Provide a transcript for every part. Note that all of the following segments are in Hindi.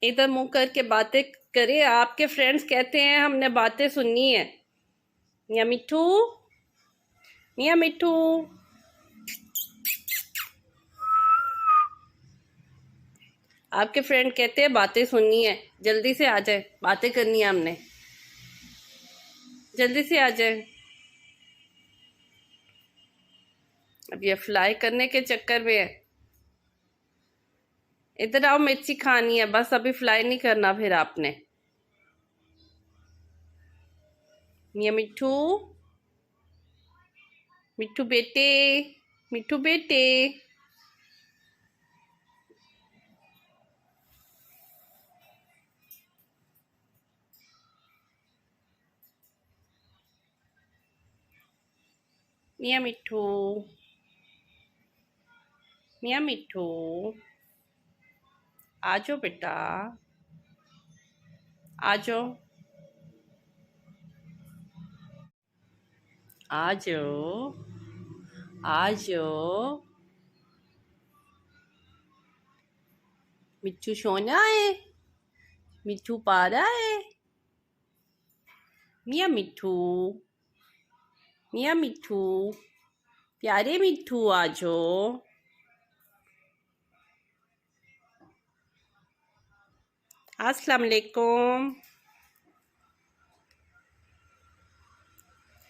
इधर मुंह करके बातें करे। आपके फ्रेंड्स कहते हैं हमने बातें सुननी है। मियाँ मिट्ठू, मियाँ मिट्ठू, आपके फ्रेंड कहते हैं बातें सुननी है, जल्दी से आ जाए, बातें करनी है हमने, जल्दी से आ जाए। अब ये फ्लाई करने के चक्कर में है। इधर आओ, मिर्ची खानी है बस, अभी फ्लाई नहीं करना फिर आपने। मियाँ मिट्ठू, मिट्ठू बेटे, मिट्ठू बेटे, मियाँ मिट्ठू, मियाँ मिट्ठू, आ जाओ बेटा, आ जाओ, आ जाओ, आ जाओ। मिट्ठू सोना है, मिट्ठू पारा है। मियाँ मिट्ठू, मियाँ मिट्ठू, प्यारे मिट्ठू आ जाओ। अस्सलाम वालेकुम,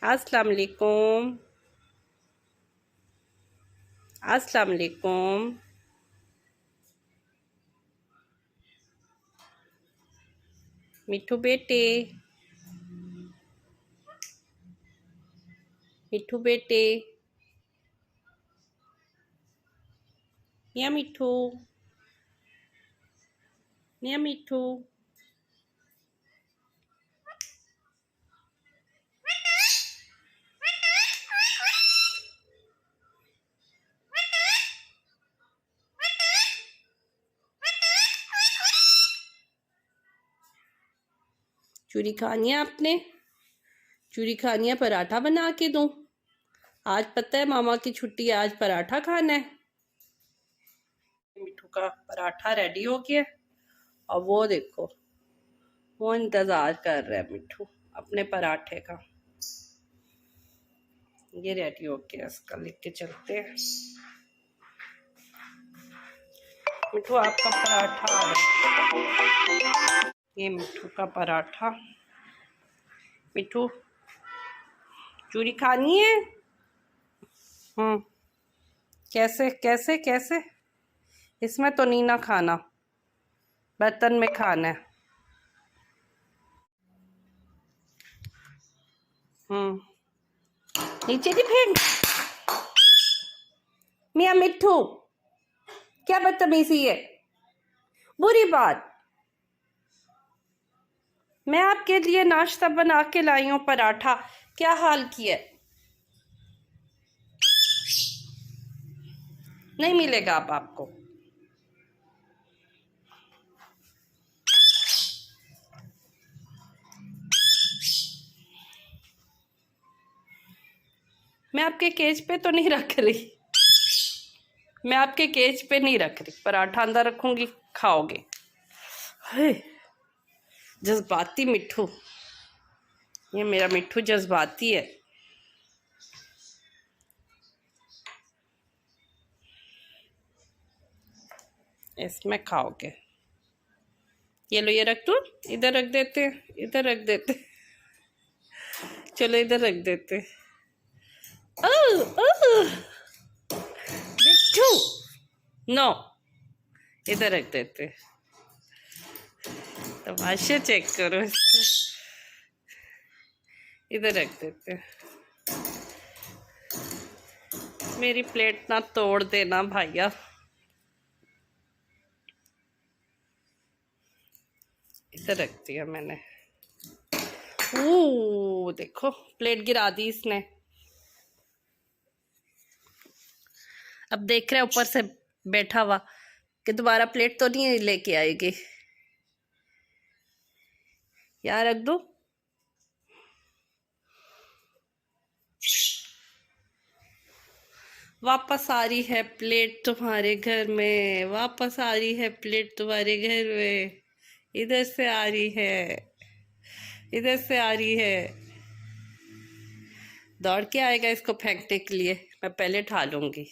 अस्सलाम वालेकुम, अस्सलाम वालेकुम। मिट्ठू बेटे, मिट्ठू बेटे, मियाँ मिट्ठू, मियाँ मिट्ठू, चूरी खानी है आपने? चूरी खानी है, पराठा बना के दूं? आज पता है मामा की छुट्टी है, आज पराठा खाना है। मिट्ठू का पराठा रेडी हो गया और वो देखो, वो इंतजार कर रहा है मिट्ठू अपने पराठे का। ये रेडी हो गया, इसका लेके चलते हैं। मिट्ठू आपका पराठा आ रहा है। ये मिट्ठू का पराठा। मिट्ठू चूरी खानी है? कैसे कैसे कैसे? इसमें तो नहीं ना खाना, बर्तन में खाना है। नीचे नहीं फेंक। मियाँ मिट्ठू, क्या बदतमीजी है, बुरी बात। मैं आपके लिए नाश्ता बना के लाई हूँ, पराठा, क्या हाल किया? नहीं मिलेगा अब आपको। मैं आपके केज पे तो नहीं रख रही, मैं आपके केज पे नहीं रख रही, पराठा अंदर रखूंगी, खाओगे। जज्बाती मिट्ठू, ये मेरा मिट्ठू जज्बाती है। इसमें खाओगे। ये लो, ये रख दो, इधर रख देते, इधर रख देते, चलो इधर रख देते। मिट्ठू नो, इधर रख देते। तमाशे चेक करो इसके, इधर रख देते। मेरी प्लेट ना तोड़ देना भैया। इधर रख दिया मैंने। ओ देखो, प्लेट गिरा दी इसने। अब देख रहे ऊपर से बैठा हुआ कि दोबारा प्लेट तो नहीं लेके आएगी। यार रख दो। वापस आ रही है प्लेट तुम्हारे घर में, वापस आ रही है प्लेट तुम्हारे घर में। इधर से आ रही है, इधर से आ रही है। दौड़ के आएगा इसको फेंकने के लिए, मैं पहले उठा लूंगी।